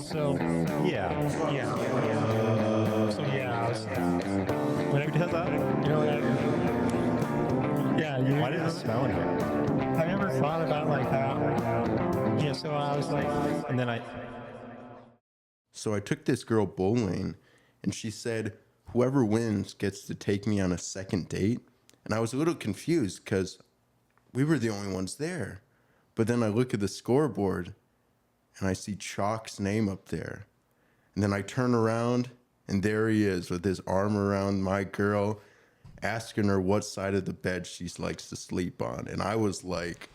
So yeah, I was, whenever Who does that? you know, yeah, Why does it smell in here? I never thought about like how, yeah. So I was like, And then I. So I took this girl bowling, and she said, whoever wins gets to take me on a second date. And I was a little confused because we were the only ones there. But then I look at the scoreboard, and I see Chalk's name up there. And then I turn around, and there he is with his arm around my girl, asking her what side of the bed she likes to sleep on. And I was like,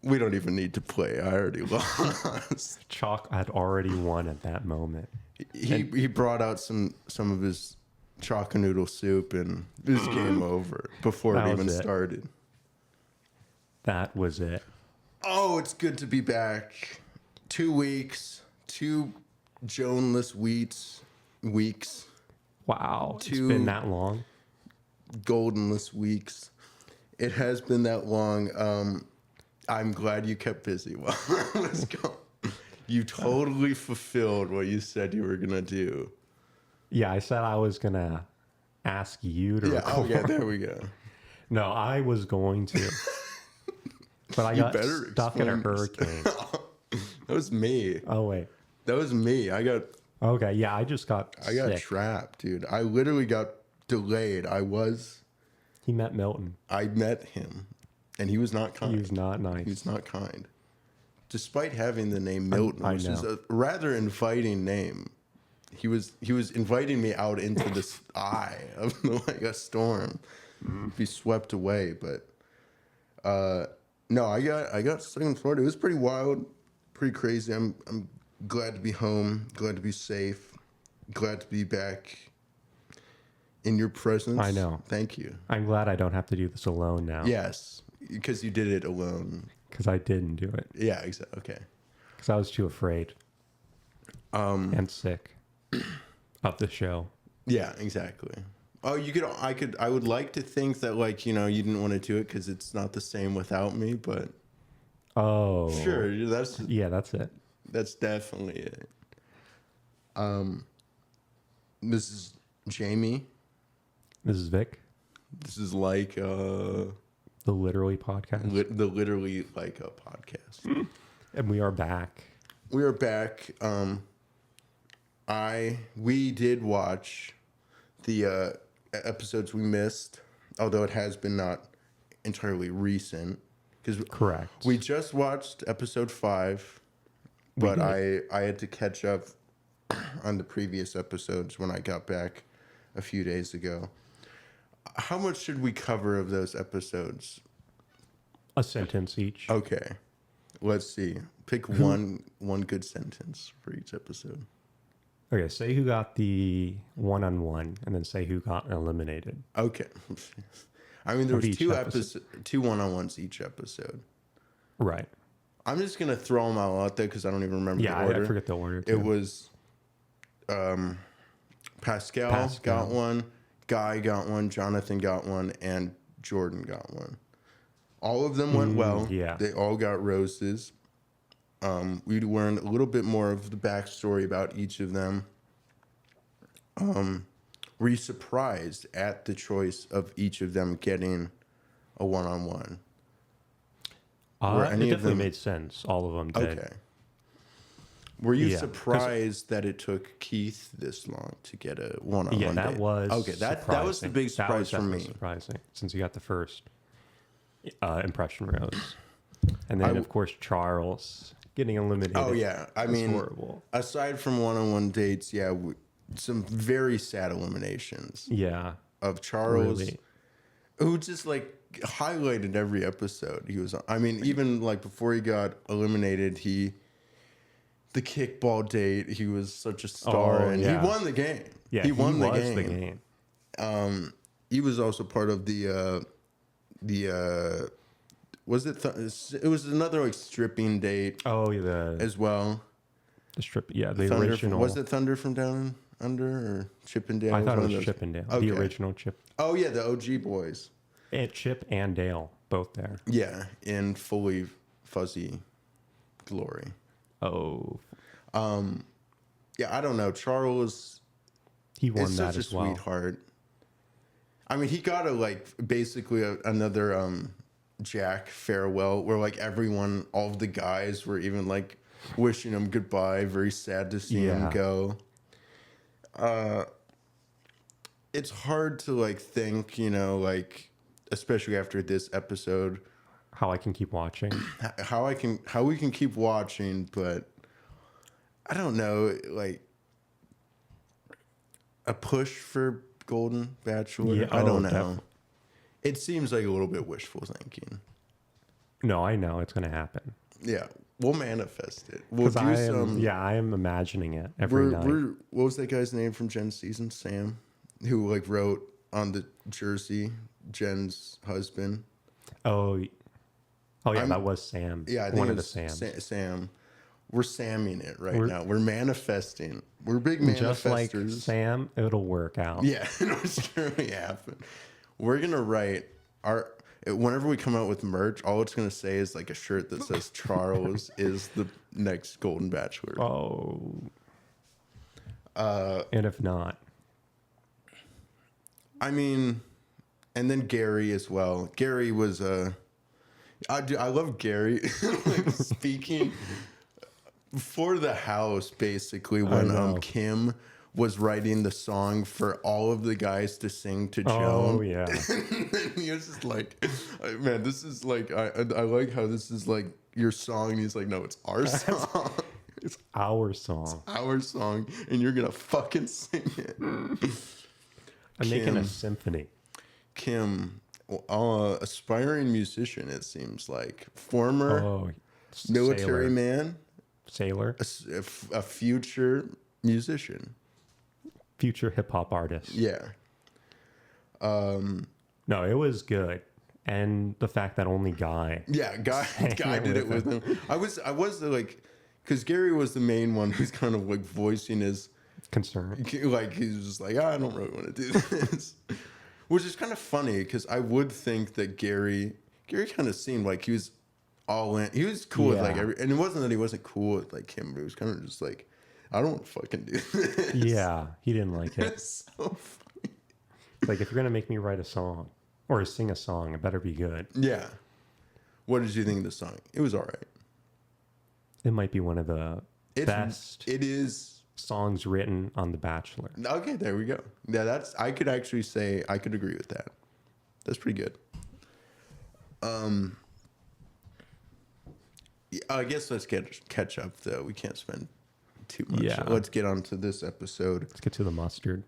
we don't even need to play. I already lost. Chalk had already won at that moment. He brought out some of his chocolate noodle soup, and it was game over before it even started. That was it. Oh, it's good to be back. 2 weeks, 2 Joan-less weeks, Wow. It's 2 been that long. goldenless weeks. It has been that long. I'm glad you kept busy while I was gone. You totally fulfilled what you said you were gonna do. Yeah, I said I was going to ask you to record. Oh yeah, there we go. No, I was going to. But I got stuck in a hurricane. That was me. Oh, wait. That was me. Okay, yeah, I just got sick. Trapped, dude. I literally got delayed. He met Milton. I met him, and he was not kind. He was not nice. He was not kind. Despite having the name Milton, which is a rather inviting name, he was inviting me out into this eye of like a storm, be swept away. But no, I got stuck in Florida. It was pretty wild, pretty crazy. I'm glad to be home, glad to be safe, glad to be back in your presence. I know. Thank you. I'm glad I don't have to do this alone now. Yes, because you did it alone. Because I didn't do it. Yeah, exactly. Okay. Because I was too afraid. And sick of the show. Yeah, exactly. Oh, I would like to think that, like, you know, you didn't want to do it because it's not the same without me, but Oh. sure, that's it. That's definitely it. This is Jamie. This is Vic. This is like The Literally Podcast. the Literally Like a Podcast. And we are back. We are back. We did watch the episodes we missed, although it has been not entirely recent. Correct. We just watched episode 5, but I had to catch up on the previous episodes when I got back a few days ago. How much should we cover of those episodes? A sentence each. Okay, let's see. Pick one good sentence for each episode. Okay, say who got the one-on-one, and then say who got eliminated. Okay. I mean, there was each two one-on-ones each episode. Right. I'm just going to throw them all out there because I don't even remember the order. I forget the order, too. It was Pascal got one, Guy got one, Jonathan got one, and Jordan got one. All of them went well. Yeah. They all got roses. We learned a little bit more of the backstory about each of them. Were you surprised at the choice of each of them getting a one-on-one? It definitely made sense. All of them did. Okay. Were you surprised that it took Keith this long to get a one-on-one Yeah, that date? was okay. That was the big surprise for me. Surprising, since you got the first impression rose, and then of course Charles getting eliminated. Oh yeah, I mean, horrible. Aside from one-on-one dates, some very sad eliminations. Yeah, of Charles, really. Who just like highlighted every episode he was on. I mean, even like before he got eliminated, the kickball date, he was such a star, and he won the game. Yeah, he won the was game. He was also part of the was it? It was another like stripping date. Oh, yeah, as well. The strip, yeah, the Thunder original. Was it Thunder from Down Under or Chippendale? I thought it was Chippendale. Okay. The original Chip. Oh yeah, the OG boys. And Chip and Dale both there. Yeah, in fully fuzzy glory. Oh, Yeah, I don't know. Charles he won is that such a as well. sweetheart. I mean, he got a like basically another Jack farewell where like everyone, all of the guys were even like wishing him goodbye. Very sad to see him Yeah. go. It's hard to like think, like especially after this episode, How I can keep watching. how we can keep watching, but I don't know, like a push for Golden Bachelor. Yeah, I don't know. definitely. It seems like a little bit wishful thinking. No, I know it's gonna happen. Yeah, we'll manifest it. We'll do I am imagining it every night. What was that guy's name from Jen's season? Sam, who like wrote on the jersey, Jen's husband. Oh, yeah, that was Sam. Yeah, I think one it of the was Sams. Sam. We're Samming it now. We're manifesting. We're big manifestors. Just like Sam, it'll work out. Yeah, it's gonna happen. We're gonna write whenever we come out with merch, all it's gonna say is like a shirt that says Charles is the next Golden Bachelor. Oh. And if not, I mean, and then Gary as well. Gary was I love Gary like speaking for the house basically when Kim was writing the song for all of the guys to sing to Joan. Oh yeah. And he was just like, man, this is like I like how this is like your song. And he's like, no, it's our song. It's our song. Our song, and you're gonna fucking sing it. I'm making a symphony. Kim, aspiring musician, it seems like. Former military man. Sailor. A future musician. Future hip hop artist. Yeah. No, it was good. And the fact that only Guy. Yeah, guy did it with him. I was like, because Gary was the main one who's kind of like voicing his concern. Like he's just like, I don't really want to do this. Which is kind of funny because I would think that Gary kind of seemed like he was all in. He was cool with like and it wasn't that he wasn't cool with like him, but it was kind of just like, I don't want to fucking do this. Yeah, he didn't like it. It's so funny. Like, if you're gonna make me write a song or sing a song, it better be good. Yeah. What did you think of the song? It was all right. It might be one of the best. It is songs written on The Bachelor. Okay, there we go. Yeah, I could actually say I could agree with that. That's pretty good. I guess let's catch up though. We can't spend too much. Yeah. Let's get on to this episode. Let's get to the mustard.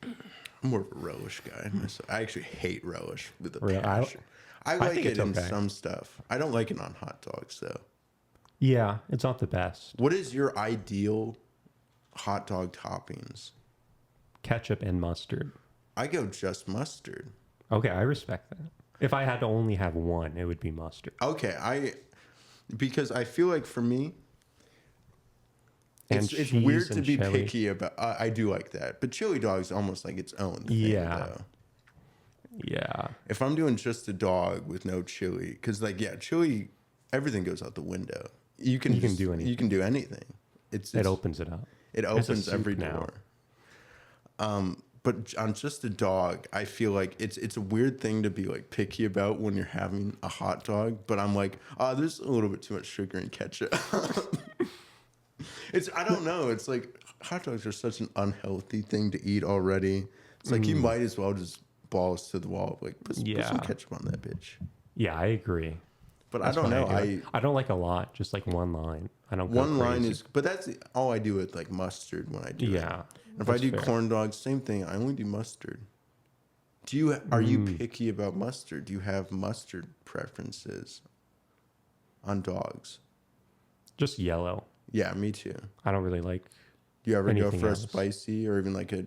I'm more of a relish guy myself. I actually hate relish with a Really? passion. I like think it it's in okay. some stuff. I don't like it on hot dogs though. Yeah, it's not the best. What is your ideal hot dog toppings? Ketchup and mustard. I go just mustard. Okay, I respect that. If I had to only have one, it would be mustard. Okay, because I feel like for me, And it's cheese weird to and be chili. picky about. I do like that, but chili dog's almost like its own thing. Yeah. Though. Yeah. If I'm doing just a dog with no chili, because chili, everything goes out the window. You can do anything. You can do anything. It opens it up. It It's a opens soup every now. door. But on just a dog, I feel like it's a weird thing to be like picky about when you're having a hot dog. But I'm like, there's a little bit too much sugar and ketchup. I don't know. It's like hot dogs are such an unhealthy thing to eat already. It's like you might as well just balls to the wall, like put some ketchup on that bitch. Yeah, I agree. But That's I don't know. why I don't like a lot, just like one line. I don't. One go line crazy. is, but that's all I do with like mustard when I do it. Yeah. If I that's do fair. corn dogs, same thing. I only do mustard. Are you picky about mustard? Do you have mustard preferences on dogs? Just yellow. Yeah, me too. I don't really like. Do you ever go Anything for else? a spicy or even like a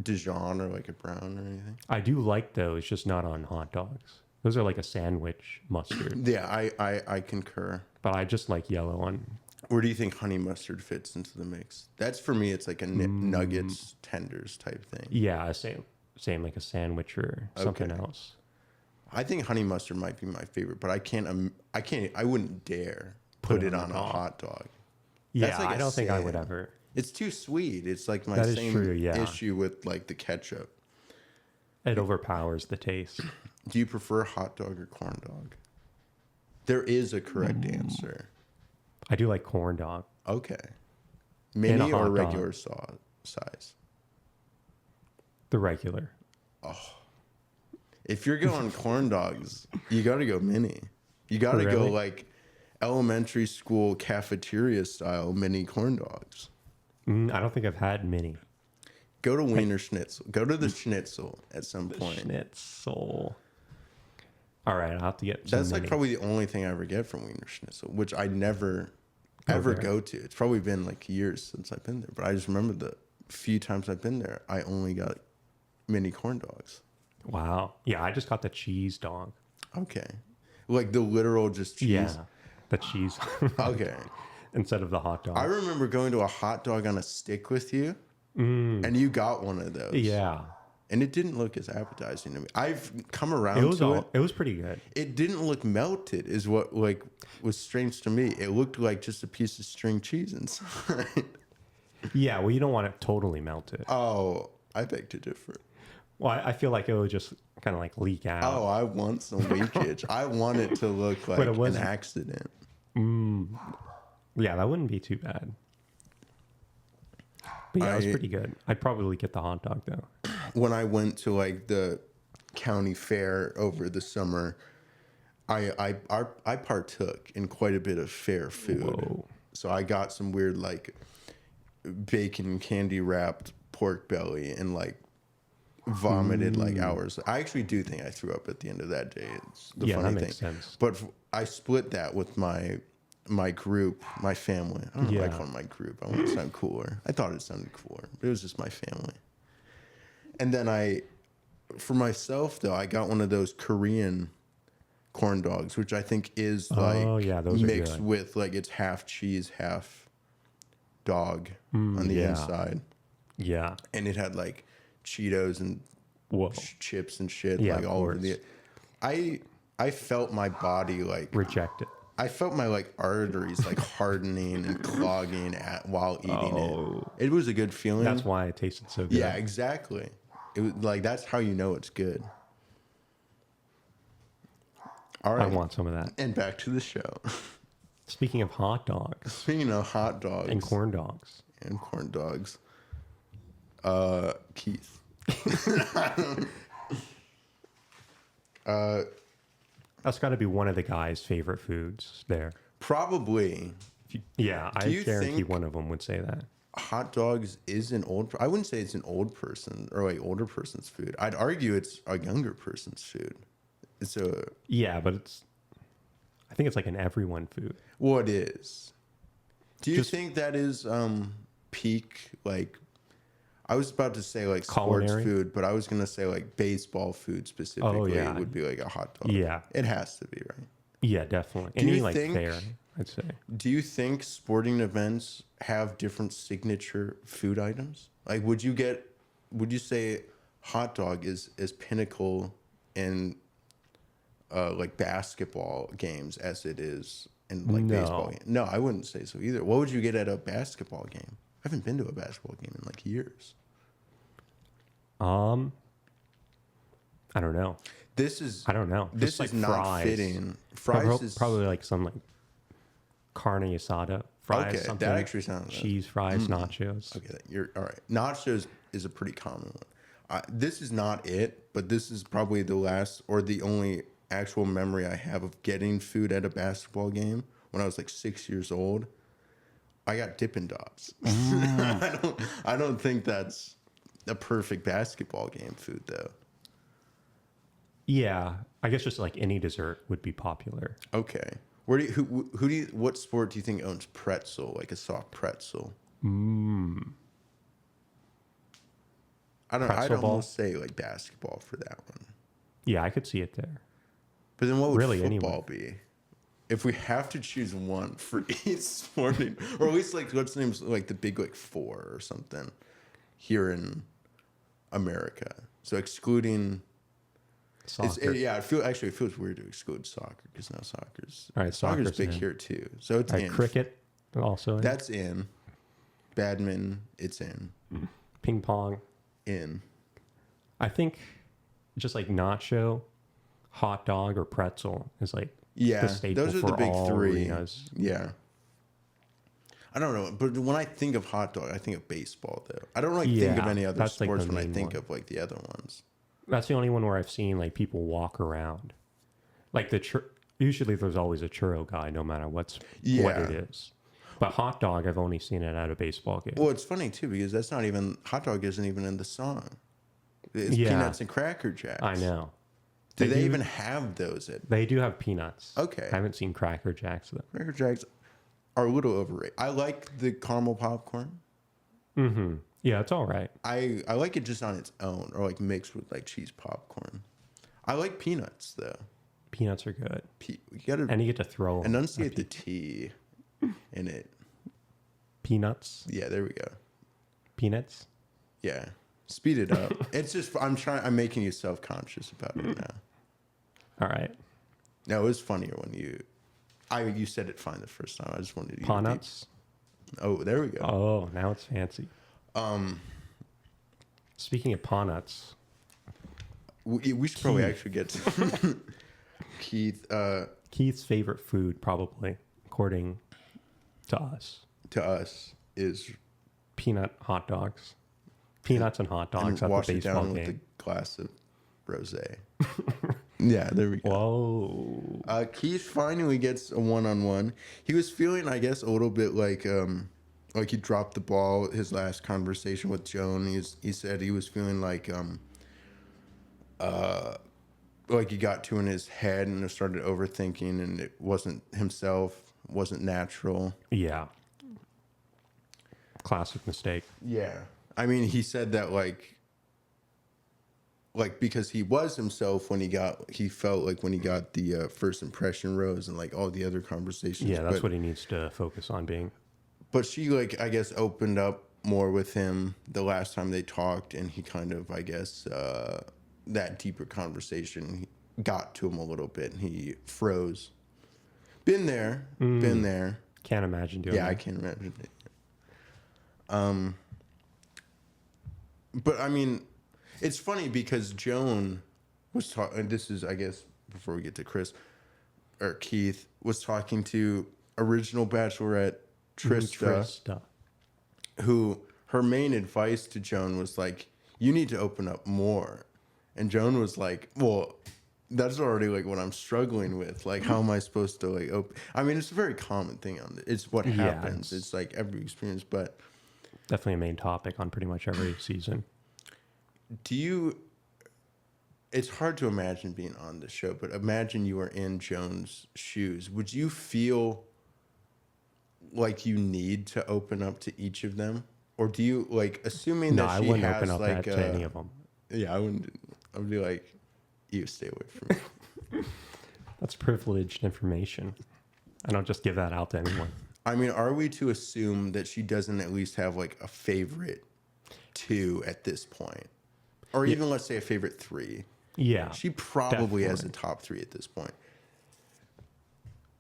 Dijon or like a brown or anything? I do like those, just not on hot dogs. Those are like a sandwich mustard. Yeah, I concur. But I just like yellow on. Where do you think honey mustard fits into the mix? That's for me. It's like a nuggets tenders type thing. Yeah, same like a sandwich or something Okay. else. I think honey mustard might be my favorite, but I wouldn't dare put it a on a dog. hot dog. Yeah, That's like I a don't think I would sin. ever. It's too sweet. It's like my That is same true, yeah. issue with like the ketchup. It overpowers the taste. Do you prefer hot dog or corn dog? There is a correct answer. I do like corn dog. Okay. And Mini a or hot regular dog. size? The regular. If you're going corn dogs, you got to go mini. You got to go Really? like elementary school cafeteria style mini corn dogs. I don't think I've had mini. Go to Wiener Schnitzel. Go to the Schnitzel at some point. Schnitzel. All right, I'll have to get some That's like mini. probably the only thing I ever get from Wiener Schnitzel, which I never ever there. go to. It's probably been like years since I've been there, but I just remember the few times I've been there, I only got mini corn dogs. Wow. Yeah, I just got the cheese dog. Okay. Like the literal just cheese. Yeah, the cheese. Okay. Instead of the hot dog. I remember going to a hot dog on a stick with you, and you got one of those. Yeah. And it didn't look as appetizing to me. I've come around to it. It was pretty good. It didn't look melted, is what like was strange to me. It looked like just a piece of string cheese inside. Yeah, well, you don't want it totally melted. Oh, I beg to differ. Well, I feel like it would just kind of like leak out. Oh, I want some leakage. I want it to look like But it an wasn't. accident. Yeah, that wouldn't be too bad. But yeah, it was I- pretty good. I'd probably get the hot dog though. When I went to like the county fair over the summer, I partook in quite a bit of fair food. Whoa. So I got some weird like bacon candy wrapped pork belly and like vomited like hours. I actually do think I threw up at the end of that day. It's the Yeah, funny that thing. makes sense. But I split that with my group, my family. I don't know why I Yeah. call it my group. I want to sound cooler. I thought it sounded cooler, but it was just my family. And then for myself though, I got one of those Korean corn dogs, which I think is like yeah, those are mixed good. with like it's half cheese, half dog on the yeah. inside. Yeah. And it had like Cheetos and Whoa. chips and shit Yeah, like of all over course. the. I felt my body like Reject it. I felt my like arteries like hardening and clogging while eating Oh. it. It was a good feeling. That's why it tasted so good. Yeah, exactly. It was like that's how you know it's good. All I right, want some of that. and back to the show. Speaking of hot dogs Speaking of hot dogs and corn dogs, dogs, Keith. that's got to be one of the guys' favorite foods there. Probably Yeah, I you guarantee think- one of them would say that. hot dogs is an old. I wouldn't say it's an old person or like older person's food. I'd argue it's a younger person's food. It's a Yeah, but I think it's like an everyone food. what is. Do you Just- think that is peak like? I was about to say like sports Culinary? food, but I was gonna say like baseball food specifically yeah. would be like a hot dog. Yeah. It has to be, right? Yeah, definitely. Do you Any like think- fair, I'd say. Do you think sporting events have different signature food items? Like would you say hot dog is as pinnacle in like basketball games as it is in like No. baseball games? No, I wouldn't say so either. What would you get at a basketball game? I haven't been to a basketball game in like years. I don't know. I I don't know. This Just, like, is not fries. fitting. Fries is Probably like some like carne asada fries. Okay, that something. actually sounds- cheese fries, nachos. okay. You're all right. Nachos is a pretty common one. This is not it, but this is probably the last or the only actual memory I have of getting food at a basketball game when I was like 6 years old. I got Dippin' Dots. I don't think that's a perfect basketball game food though. Yeah, I guess just like any dessert would be popular. Okay. What sport do you think owns pretzel, like a soft pretzel? I don't know. I'd Pretzel ball? almost say like basketball for that one. Yeah, I could see it there. But then what would Really, football be? If we have to choose one for each sporting, or at least like what's the name's like the big like four or something here in America. So excluding Soccer. It feels weird to exclude soccer because now soccer's All right, soccer's soccer's big in. here too. So it's All right, in. cricket also in. That's in. Badminton, it's in. Ping pong. In. I think just like nacho, hot dog, or pretzel is like Yeah, the staple those are for the big all three. arenas. Yeah. I don't know, but when I think of hot dog, I think of baseball though. I don't think of Yeah, any other that's, like, sports the when I main think one. of like the other ones. That's the only one where I've seen like people walk around. Like usually there's always a churro guy, no matter what Yeah. it is. But hot dog, I've only seen it at a baseball game. Well, it's funny too because that's not even hot dog isn't even in the song. It's Yeah. peanuts and Cracker Jacks. I know. Do they even have those at They do have peanuts. Okay. I haven't seen Cracker Jacks though. Cracker Jacks? Are a little overrated. I like the caramel popcorn. Mm-hmm. Yeah, it's all right. I like it just on its own or like mixed with like cheese popcorn. I like peanuts though. Peanuts are good. You gotta And you get to throw 'em enunciate at the T in it. peanuts. Yeah, there we go. Peanuts. Yeah. Speed it up. It's just I'm making you self-conscious about it now. All right. No, it was funnier when you said it fine the first time. I just wanted you to Peanuts. Oh, there we go. Oh, now it's fancy. Speaking of peanuts, We should probably actually get to Keith. Keith's favorite food, probably, according to us, To us is peanut hot dogs. Peanuts and hot dogs at the wash it baseball down with game. a glass of rosé. Yeah, there we go. Whoa. Keith finally gets a one-on-one. He was feeling, I guess, a little bit like he dropped the ball. His last conversation with Joan, he said he was feeling like he got too in his head and started overthinking, and it wasn't himself, wasn't natural. Yeah. Classic mistake. Yeah, I mean, he said that like because he was himself when he felt like when he got the first impression rose and like all the other conversations. Yeah, that's what he needs to focus on being. But she I guess opened up more with him the last time they talked, and he kind of I guess that deeper conversation got to him a little bit, and he froze. Been there. Can't imagine doing that. I can't imagine it. But I mean, it's funny because Joan was talking, and this is, I guess, before we get to Chris, or Keith, was talking to original Bachelorette Trista, who her main advice to Joan was like, you need to open up more. And Joan was like, well, that's already like what I'm struggling with. Like, how am I supposed to like open? I mean, it's a very common thing it's what happens. It's like every experience, but definitely a main topic on pretty much every season. It's hard to imagine being on the show, but imagine you were in Joan's shoes. Would you feel like you need to open up to each of them? Or do you like assuming No, that I she wouldn't has open up like to any of them. Yeah, I wouldn't. I would be like, you stay away from me. That's privileged information. I don't just give that out to anyone. I mean, are we to assume that she doesn't at least have like a favorite 2 at this point? Or even let's say a favorite 3. Yeah. She probably has a top 3 at this point.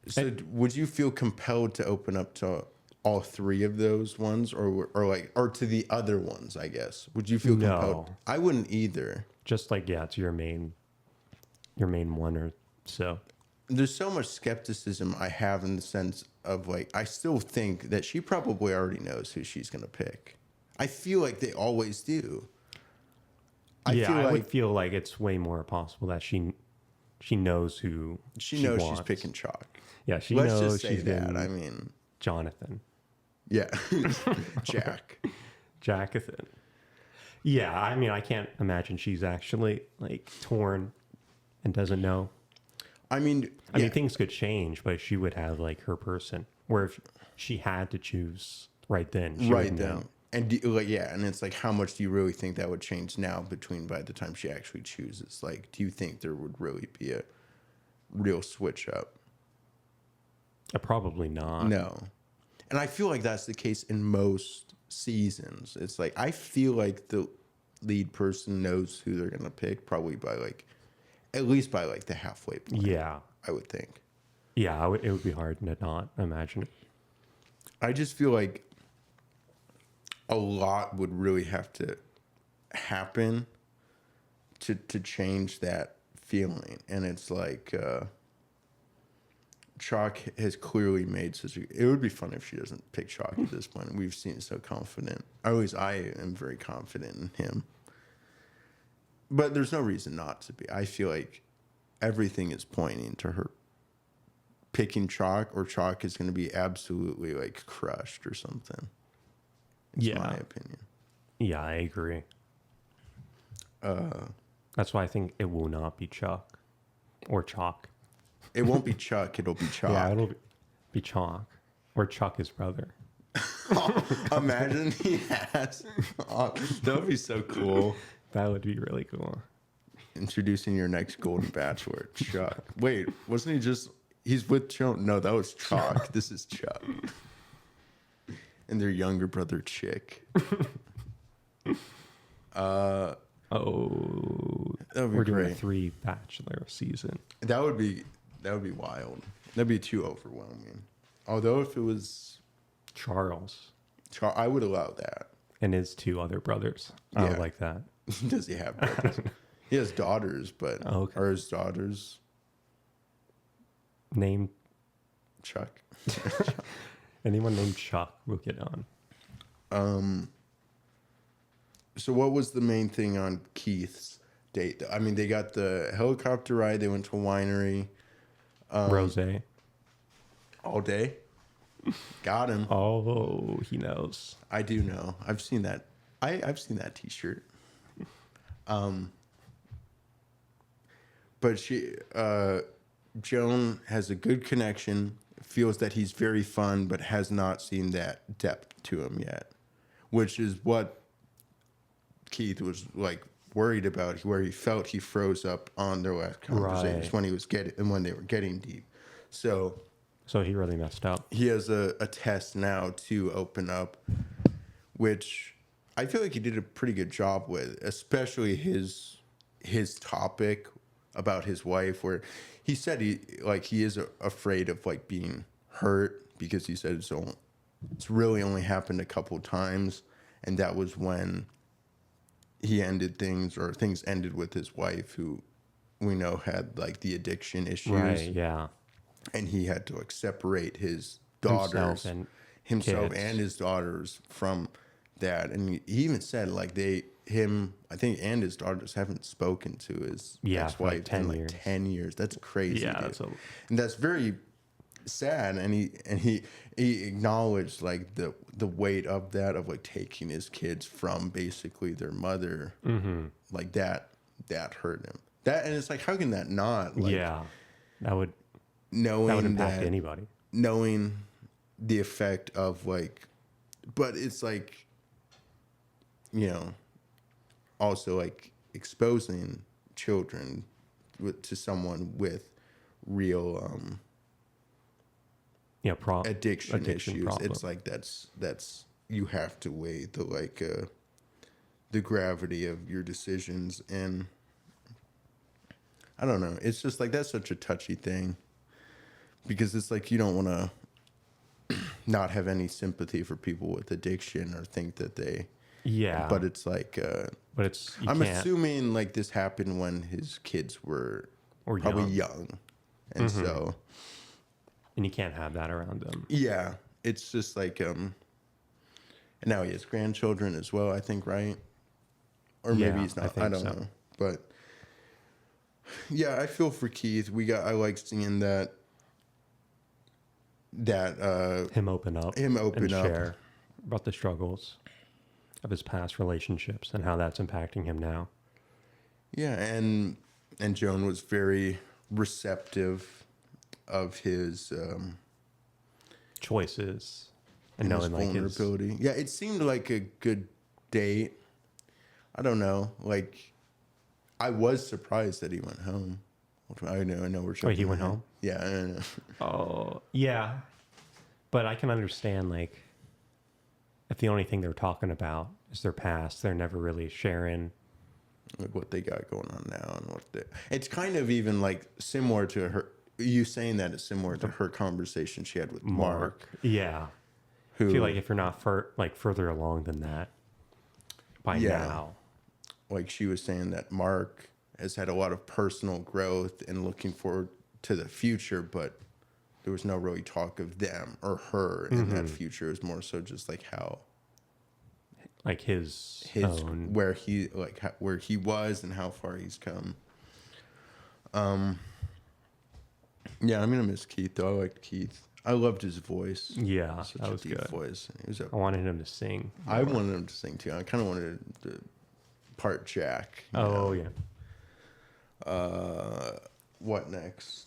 So would you feel compelled to open up to all 3 of those ones or to the other ones, I guess? Would you feel compelled? I wouldn't either. Just like, yeah, it's your main one or so. There's so much skepticism I have in the sense of like, I still think that she probably already knows who she's going to pick. I feel like they always do. I would feel like it's way more possible that she knows who she knows wants. She's picking chalk. Yeah, she Let's knows just say she's that. been I mean, Jonathan. Yeah. Jackathan. Yeah, I mean, I can't imagine she's actually like torn and doesn't know. I mean, things could change, but she would have like her person. Where if she had to choose right then, she would know. And and it's like, how much do you really think that would change now by the time she actually chooses? Like, do you think there would really be a real switch up? Probably not. No. And I feel like that's the case in most seasons. It's like, I feel like the lead person knows who they're going to pick probably by like at least by like the halfway point. Yeah. I would think. Yeah, it would be hard to not imagine it. I just feel like a lot would really have to happen to change that feeling. And it's like Chalk has clearly made such a... It would be fun if she doesn't pick Chalk at this point. We've seen so confident. Or at least I am very confident in him. But there's no reason not to be. I feel like everything is pointing to her picking Chalk, or Chalk is going to be absolutely like crushed or something. It's my opinion. Yeah, I agree. That's why I think it will not be Chuck or Chalk. It won't be Chuck. It'll be Chalk. Yeah, it'll be Chalk or Chuck, his brother. Imagine he has. Oh, that would be so cool. That would be really cool. Introducing your next Golden Bachelor, Chuck. Wait, wasn't he just... He's with Joan? No, that was Chalk. This is Chuck. And their younger brother, Chick. Oh, that would be we're doing a great. 3 Bachelor season. That would be wild. That'd be too overwhelming. Although if it was Charles I would allow that. and his 2 other brothers. I Yeah. would like that. Does he have brothers? He has daughters, but Okay. are his daughters Name Chuck? anyone named Chuck will get on. So what was the main thing on Keith's date? I mean, they got the helicopter ride. They went to a winery. Rose. All day. Got him. Oh, he knows. I do know. I've seen that. I've seen that T-shirt. But Joan has a good connection. Feels that he's very fun, but has not seen that depth to him yet, which is what Keith was like worried about, where he felt he froze up on their last conversation Right. when they were getting deep. So he really messed up. he has a test now to open up, which I feel like he did a pretty good job with, especially his topic about his wife, where he said he is afraid of like being hurt, because he said it's really only happened a couple times, and that was when he ended things, or things ended with his wife, who we know had like the addiction issues. Right, yeah. And he had to like separate his daughters, himself kids. and his daughters from that. And he even said like I think and his daughters haven't spoken to his for ex-wife like 10 in like years. 10 years. That's crazy. Yeah, dude. And that's very sad. And he acknowledged like the weight of that, of like taking his kids from basically their mother. Mm-hmm. Like that hurt him. And it's like, how can that not? Like, yeah, that would knowing impact that, anybody. knowing the effect of like, but it's like, also like exposing children to someone with real addiction issues. problem. It's like that's you have to weigh the gravity of your decisions. And I don't know, it's just like, that's such a touchy thing, because it's like you don't want to not have any sympathy for people with addiction, or think that they... Yeah. But it's like... but it's... I'm assuming like this happened when his kids were probably young. And so... And you can't have that around them. Yeah. It's just like... And now he has grandchildren as well, I think, right? Or maybe he's not. I don't know. But... Yeah, I feel for Keith. I like seeing that him open up and share about the struggles of his past relationships and how that's impacting him now. Yeah, and Joan was very receptive of his choices and knowing like his vulnerability. Yeah, it seemed like a good date. I don't know, like I was surprised that he went home. I know we're Wait, he went home? Yeah, I know. Oh, yeah. But I can understand, like, if the only thing they're talking about is their past, they're never really sharing like what they got going on now and it's kind of even like similar to her. You saying that is similar to her conversation she had with Mark. Yeah. Who, I feel like if you're not further along than that by now. Like she was saying that Mark has had a lot of personal growth and looking forward to the future, but there was no really talk of them or her in that future. It was more so just like how, like his own. where he was and how far he's come. Yeah, I'm gonna miss Keith though. I liked Keith. I loved his voice. Yeah, Such that a was deep good. voice. He was I wanted him to sing. I wanted him to sing too. I kind of wanted to part Jack. Oh, yeah. What next?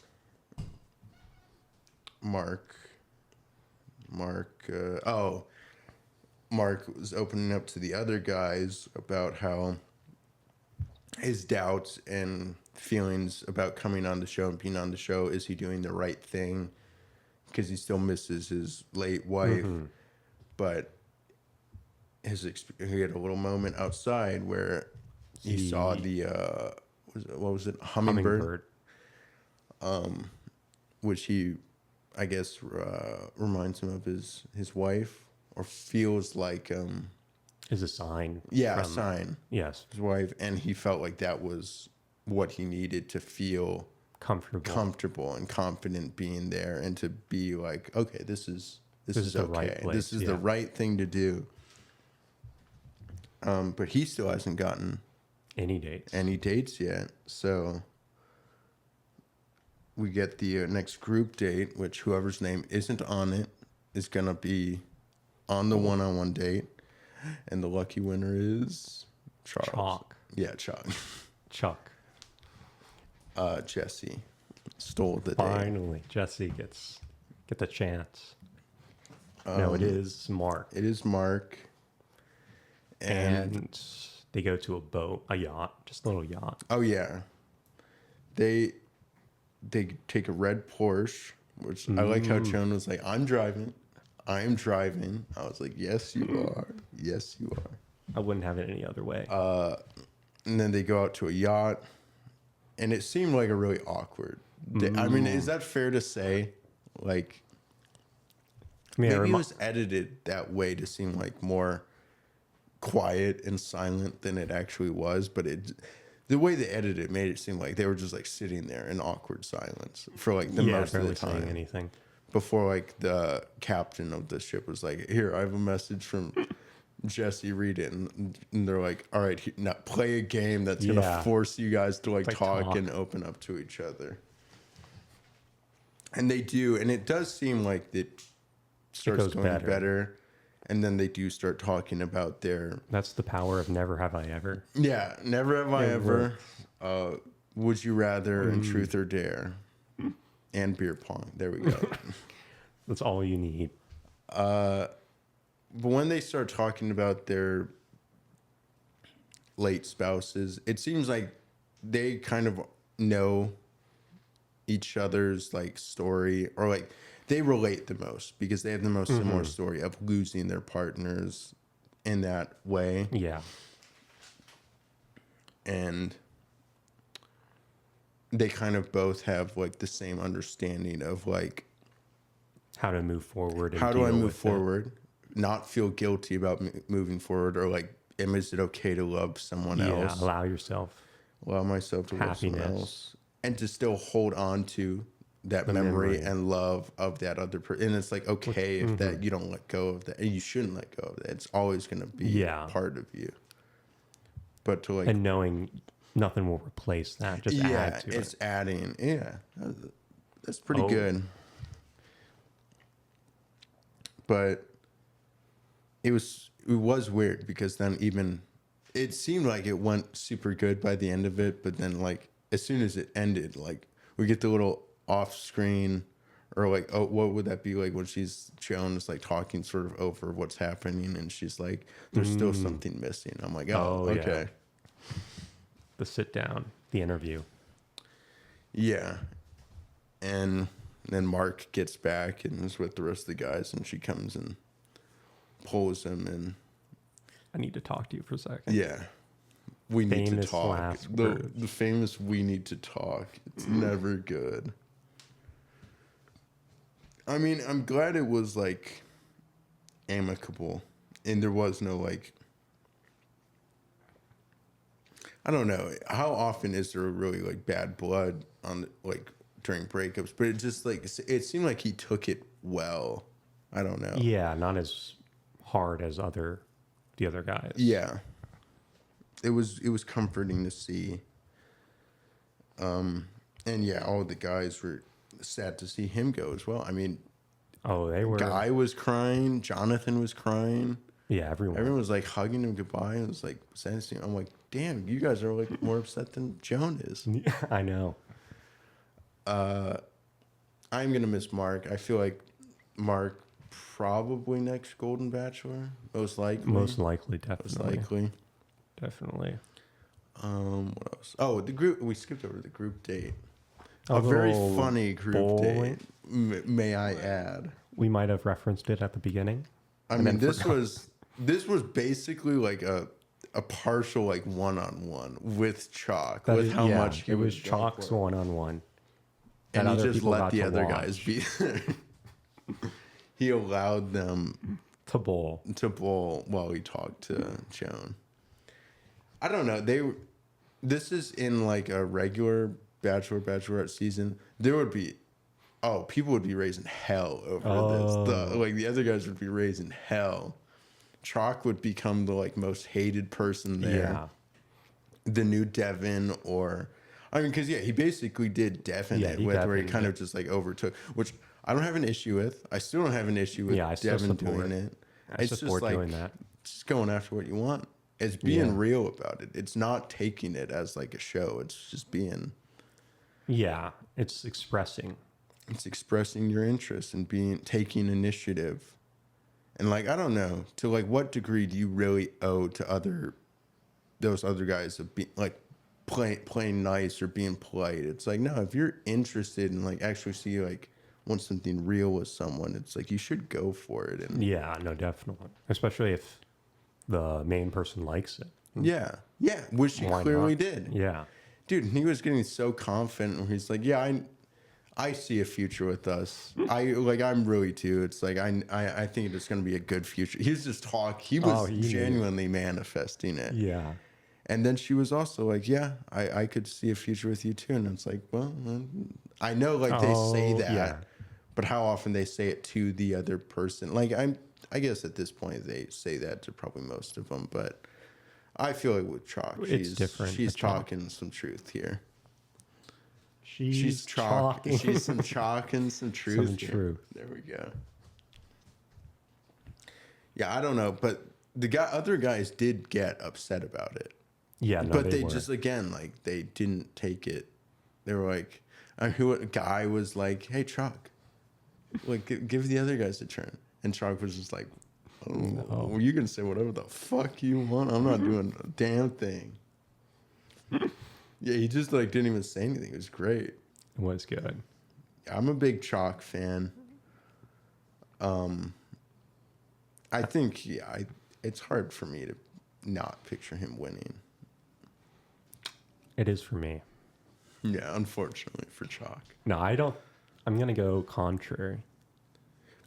Mark. Mark was opening up to the other guys about how his doubts and feelings about coming on the show and being on the show. Is he doing the right thing? Because he still misses his late wife. But he had a little moment outside where he saw the, what was it? Hummingbird. Which he, I guess, reminds him of his wife, or feels like Is a sign. a sign. Yes. His wife, and he felt like that was what he needed to feel comfortable and confident being there, and to be like, okay, this is the okay. right place, This is the right thing to do. But he still hasn't gotten any dates yet. So we get the next group date, which whoever's name isn't on it is gonna be on the one-on-one date, and the lucky winner is Charles. Chalk. Yeah, Chuck. Chuck. Jesse stole the date. Finally, Jesse get the chance. No, it is Mark. It is Mark. And they go to a yacht, just a little yacht. Oh yeah. They take a red Porsche, which I like how Joan was like, I'm driving. I was like, yes, you are. Yes, you are. I wouldn't have it any other way. And then they go out to a yacht, and it seemed like a really awkward day. I mean, is that fair to say? Like, maybe it was edited that way to seem like more quiet and silent than it actually was, but the way they edited it made it seem like they were just like sitting there in awkward silence for like the most of the time. Saying anything. Before like the captain of the ship was like, here, I have a message from Jesse, read it. And they're like, all right, now play a game that's going to force you guys to like talk and open up to each other. And they do. And it does seem like it starts going better. And then they do start talking about That's the power of Never Have I Ever. Yeah, Never Have I Ever. Would You Rather and Truth or Dare. And beer pong. There we go. That's all you need. But when they start talking about their late spouses, it seems like they kind of know each other's like story, or like they relate the most because they have the most similar story of losing their partners in that way. Yeah. And they kind of both have like the same understanding of like how to move forward. How do I move forward? Not feel guilty about moving forward, or like, is it okay to love someone else? Allow myself to love someone else, and to still hold on to that memory and love of that other person. And it's like, okay, if that you don't let go of that, and you shouldn't let go of that. It's always going to be part of you. But to like, and knowing nothing will replace that, just add to it. It's adding. Yeah, that's pretty good. But it was weird because then even it seemed like it went super good by the end of it, but then like as soon as it ended, like we get the little off screen, or like, oh, what would that be like when Joan is like talking sort of over what's happening, and she's like, there's still something missing. I'm like, okay. Yeah. The sit down, the interview. Yeah. And then Mark gets back and is with the rest of the guys, and she comes and pulls him, and I need to talk to you for a second. Yeah. we need to Famous talk. last The words. famous we need to talk. It's never good. I mean, I'm glad it was like amicable and there was no like, I don't know. How often is there really like bad blood on like during breakups? But it just like, it seemed like he took it well. I don't know. Yeah, not as hard as the other guys. Yeah. It was comforting to see. And yeah, all the guys were sad to see him go as well. I mean, Oh, they were. Guy was crying, Jonathan was crying. Yeah, everyone. Was like hugging him goodbye. It was like sad to see. I'm like, damn, you guys are like more upset than Joan is. I know. I'm gonna miss Mark. I feel like Mark probably next Golden Bachelor, most likely. Most likely, definitely. Most likely. Definitely. What else? Oh, the group. We skipped over the group date. A A very little funny group bowling. date. May I add? We might have referenced it at the beginning. I and mean, then this was basically like a partial like one-on-one with Chalk. With how much he it was would go Chalk's for it. one-on-one. And that he other just people let got the to other watch. guys be there. He allowed them To bowl. to bowl while he talked to Joan. I don't know. This is in like a regular Bachelorette season. There would be, people would be raising hell over this. The other guys would be raising hell. Chalk would become the like most hated person there. Yeah. The new Devin, or I mean, because he basically did Devin Yeah, it he with where he Devined kind it. of just like overtook, which I don't have an issue with. I still don't have an issue with Yeah, I still Devin support doing it. I support doing that. Just going after what you want. It's being Yeah. real about it. It's not taking it as like a show. It's just being. Yeah, it's expressing. It's expressing your interest and taking initiative. And like, I don't know, to like what degree do you really owe to those other guys of being like playing nice or being polite? It's like, no, if you're interested and like actually see like want something real with someone, it's like you should go for it. And Yeah, no, definitely. Especially if the main person likes it. yeah, which he Why clearly not? did. Yeah. Dude, he was getting so confident where he's like, yeah, I see a future with us. I'm really too. It's like I think it's gonna be a good future. He was just he was he knew. genuinely manifesting it. Yeah. And then she was also like, yeah, I could see a future with you too. And it's like, well, I know like they say that, yeah. but how often they say it to the other person? Like I guess at this point they say that to probably most of them, but I feel like with Chalk, It's different She's with Chalk. talking some truth here. She's Chalk. chalking. She's some chalk and some truth. Some here. truth. There we go. Yeah, I don't know, but other guys did get upset about it. Yeah, no, But they were. just again like they didn't take it. They were like, a guy was like, "Hey, Chalk, like give the other guys a turn," and Chalk was just like, "Oh, No. well, you can say whatever the fuck you want. I'm not doing a damn thing." Yeah, he just like didn't even say anything. It was great. It was good. I'm a big Chalk fan. I think it's hard for me to not picture him winning. It is for me. Yeah, unfortunately for Chalk. No, I don't. I'm going to go contrary.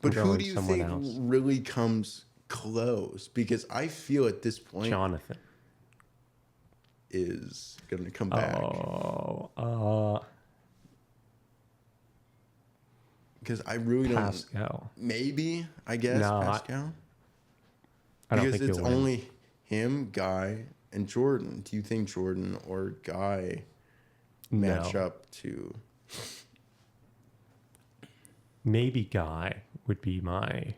But I'm who going do you someone think else. really comes close? Because I feel at this point Jonathan. is going to come back. Because I really don't. Pascal. Maybe, I guess, No, Pascal. I don't Because think it's he'll win. only him, Guy, and Jordan. Do you think Jordan or Guy match No. up to? Maybe Guy would be my.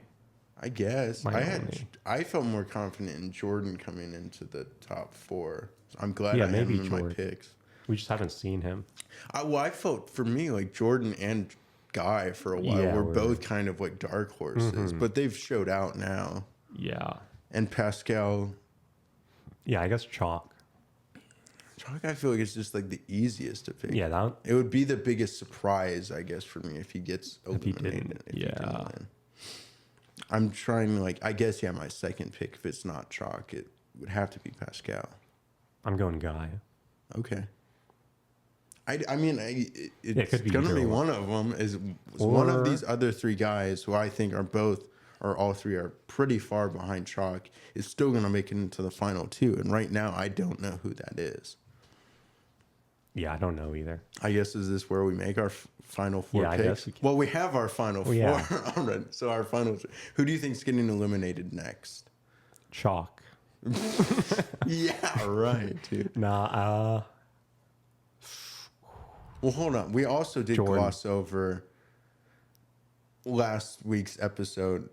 I guess My only. I felt more confident in Jordan coming into the top 4. So I'm glad Yeah, I have maybe him in my Jordan. picks. We just haven't seen him. I felt for me like Jordan and Guy for a while Yeah, were we're- both kind of like dark horses, but they've showed out now. Yeah. And Pascal, Yeah, I guess Chalk. Chalk, I feel like it's just like the easiest to pick. Yeah, that. It would be the biggest surprise, I guess, for me if he gets If he eliminated. didn't, if he didn't yeah. win. I'm trying to like, I guess, yeah, my second pick, if it's not Chalk, it would have to be Pascal. I'm going Guy. Okay. I mean, it's could be going to either be one. one of them. Is one of Or- these other three guys who I think are both, or all three are pretty far behind Chalk, is still going to make it into the final two. And right now, I don't know who that is. Yeah, I don't know either. I guess, is this where we make our final four Yeah, I picks? guess we can. Well, we have our final four yeah. already. So our final, who do you think's getting eliminated next? Chalk. Yeah, right, dude. Nah, Well, hold on. We also did Jordan. gloss over last week's episode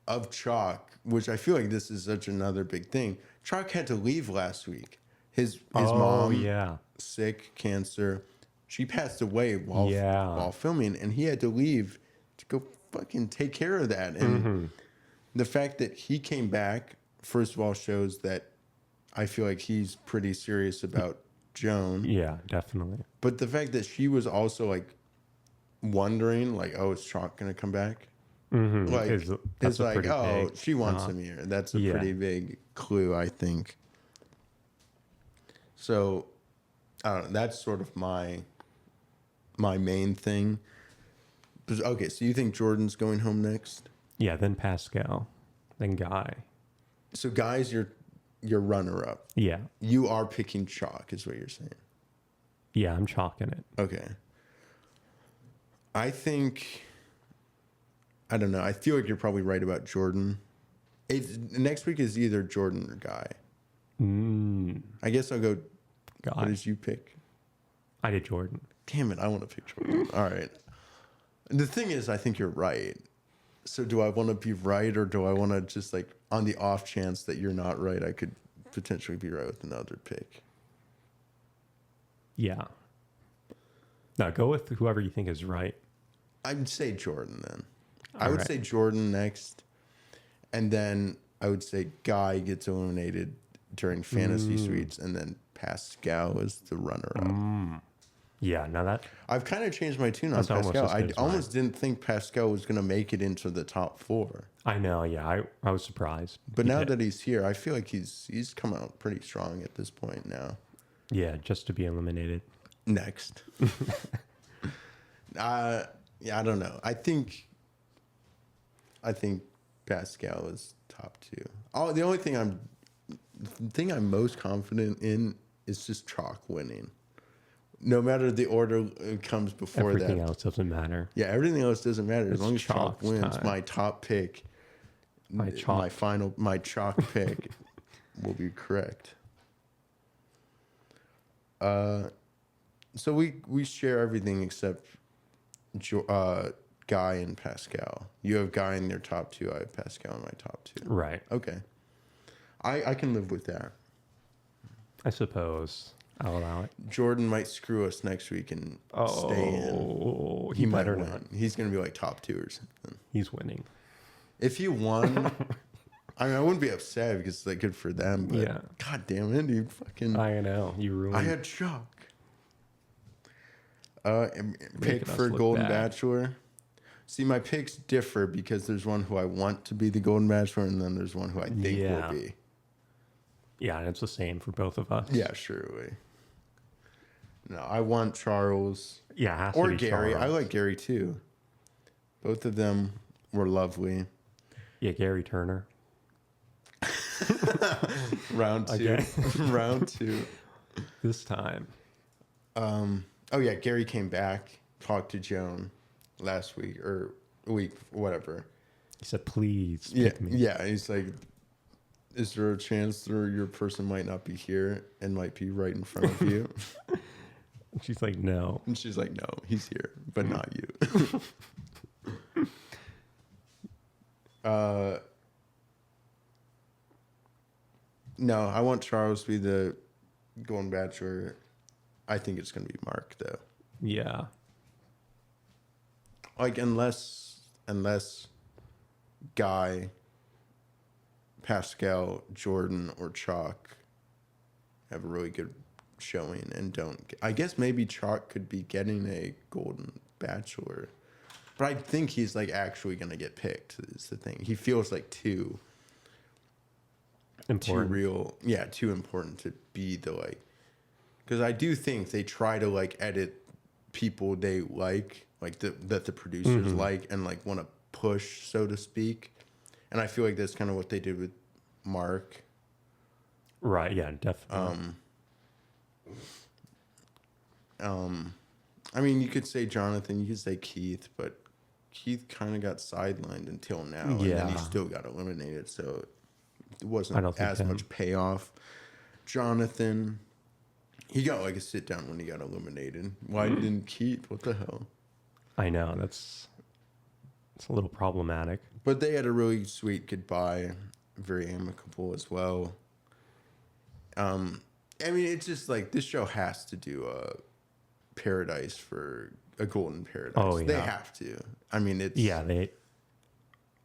of Chalk, which I feel like this is such another big thing. Chalk had to leave last week. His mom, yeah. sick, cancer. She passed away while Yeah. filming, and he had to leave to go fucking take care of that. And the fact that he came back, first of all, shows that I feel like he's pretty serious about Joan. Yeah, definitely. But the fact that she was also like wondering, like, oh, is Chalk gonna come back? Like, That's it's a like, pretty oh, big, she wants him here. That's a yeah. pretty big clue, I think. So, I don't know. That's sort of my main thing. Okay, so you think Jordan's going home next? Yeah, then Pascal, then Guy. So, guys, your runner up. Yeah. You are picking Chalk, is what you're saying. Yeah, I'm chalking it. Okay. I think, I don't know. I feel like you're probably right about Jordan. Next week is either Jordan or Guy. I guess I'll go. Guy. What did you pick? I did Jordan. Damn it, I want to pick Jordan. All right. The thing is, I think you're right. So do I want to be right, or do I want to just, like, on the off chance that you're not right, I could potentially be right with another pick? Yeah. No, go with whoever you think is right. I'd say Jordan then. All I would right. say Jordan next, and then I would say Guy gets eliminated during Fantasy Suites, and then Pascal is the runner-up. Yeah, now that I've kind of changed my tune on That's almost Pascal. as good I as mine. almost didn't think Pascal was going to make it into the top four, I know. Yeah, I was surprised. but He now did. that he's here, I feel like he's come out pretty strong at this point now. Yeah, just to be eliminated. Next, yeah, I don't know. I think Pascal is top two. Oh, the only thing I'm most confident in is just Chalk winning. No matter the order it comes before Everything that. else doesn't matter. Yeah, everything else doesn't matter as It's long as Chalk Chalk's wins. time. My top pick, My Chalk. my Chalk pick will be correct. So we share everything except Guy and Pascal. You have Guy in your top two. I have Pascal in my top two. Right. Okay. I can live with that. I suppose I'll allow it. Jordan might screw us next week and stay in. Oh, He might better win. not. He's going to be like top two or something. He's winning. If he won, I mean, I wouldn't be upset because it's like good for them. But Yeah. God damn it, you fucking. I know. You ruined. I had Chalk. Pick Making us for look Golden bad. Bachelor. See, my picks differ because there's one who I want to be the Golden Bachelor, and then there's one who I think Yeah. will be. Yeah, and it's the same for both of us. Yeah, surely. No, I want Charles Yeah, it has or to be Gary. I Charles. like Gary too. Both of them were lovely. Yeah, Gary Turner. Round two. Okay. Round two. This time. Oh yeah, Gary came back, talked to Joan last week or week, whatever. He said, please Yeah, pick me. yeah. He's like, is there a chance that your person might not be here and might be right in front of you? And she's like, no. And she's like, no, he's here, but not you. No, I want Charles to be the Golden Bachelor. I think it's going to be Mark, though. Yeah. Like, unless Guy, Pascal, Jordan, or Chalk have a really good showing and don't. I guess maybe Chalk could be getting a Golden Bachelor. But I think he's, like, actually going to get picked, is the thing. He feels like two. important. too important to be the like, because I do think they try to like edit people they like that the producers like and like want to push, so to speak. And I feel like that's kind of what they did with Mark. Right. Yeah, definitely. I mean, you could say Jonathan, you could say Keith, but Keith kind of got sidelined until now, and then he still got eliminated, so it wasn't as much payoff. Jonathan, he got like a sit down when he got eliminated. Why didn't Keith? What the hell? I know it's a little problematic. But they had a really sweet goodbye, very amicable as well. I mean, it's just like this show has to do a paradise for a golden paradise. Oh, yeah. They have to. I mean, it's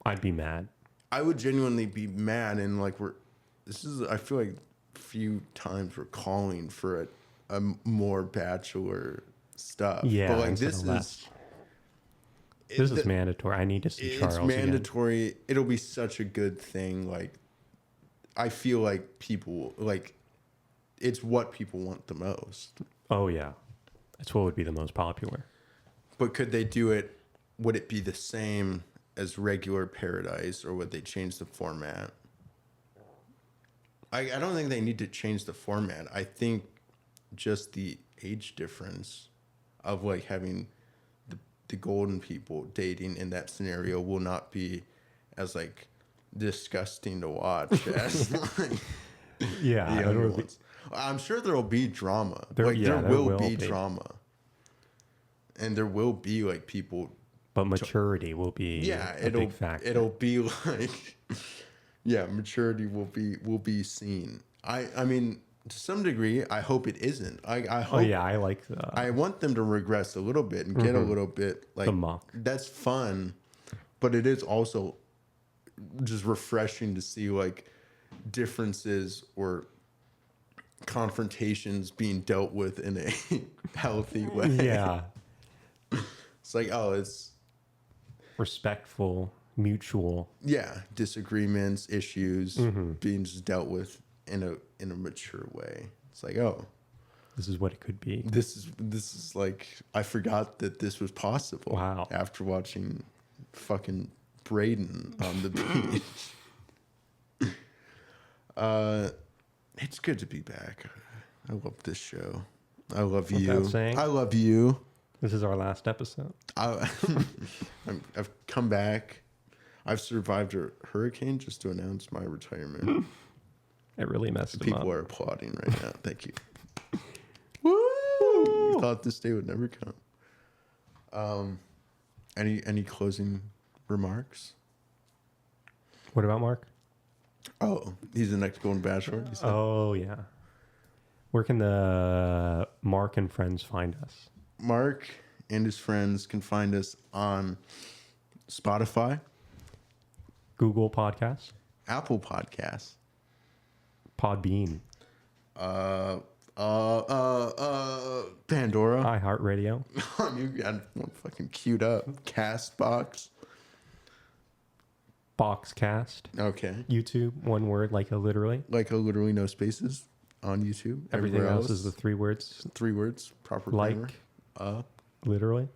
I'd be mad. I would genuinely be mad, and like I feel like a few times we're calling for a more Bachelor stuff. Yeah, but like this is mandatory. I need to see Charles. It's mandatory. Again. It'll be such a good thing. Like, I feel like people like it's what people want the most. Oh yeah, it's what would be the most popular. But could they do it? Would it be the same as regular Paradise, or would they change the format? I don't think they need to change the format. I think just the age difference of like having the golden people dating in that scenario will not be as like disgusting to watch as like the other ones. I'm sure there will be drama. There will be drama, and there will be like people. But maturity will be a big factor. It'll be like maturity will be seen. I mean, to some degree, I hope it isn't. I hope. Oh yeah, I want them to regress a little bit and get a little bit like the muck. That's fun, but it is also just refreshing to see like differences or confrontations being dealt with in a healthy way. Yeah, it's like it's respectful, mutual. Yeah, disagreements, issues being just dealt with in a mature way. It's like, this is what it could be. This is like, I forgot that this was possible. Wow. After watching fucking Braden on the beach. It's good to be back. I love this show. I love you. I love you. This is our last episode. I've come back. I've survived a hurricane just to announce my retirement. It really messed him up. People are applauding right now. Thank you. Woo! You thought this day would never come. Any closing remarks? What about Mark? Oh, he's the next Golden Bachelor. Oh yeah. Where can the Mark and friends find us? Mark and his friends can find us on Spotify, Google Podcasts, Apple Podcasts, Podbean, Pandora, iHeartRadio. You got one fucking queued up. Castbox, Boxcast. Okay. YouTube, one word, like a literally, no spaces on YouTube. Everything else is the 3 words. 3 words. Proper like grammar. Literally.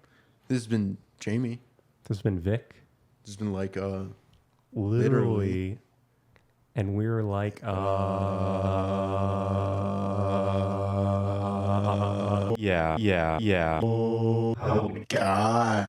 This has been Jamie. This has been Vic. This has been like literally. And we're like yeah. Oh God.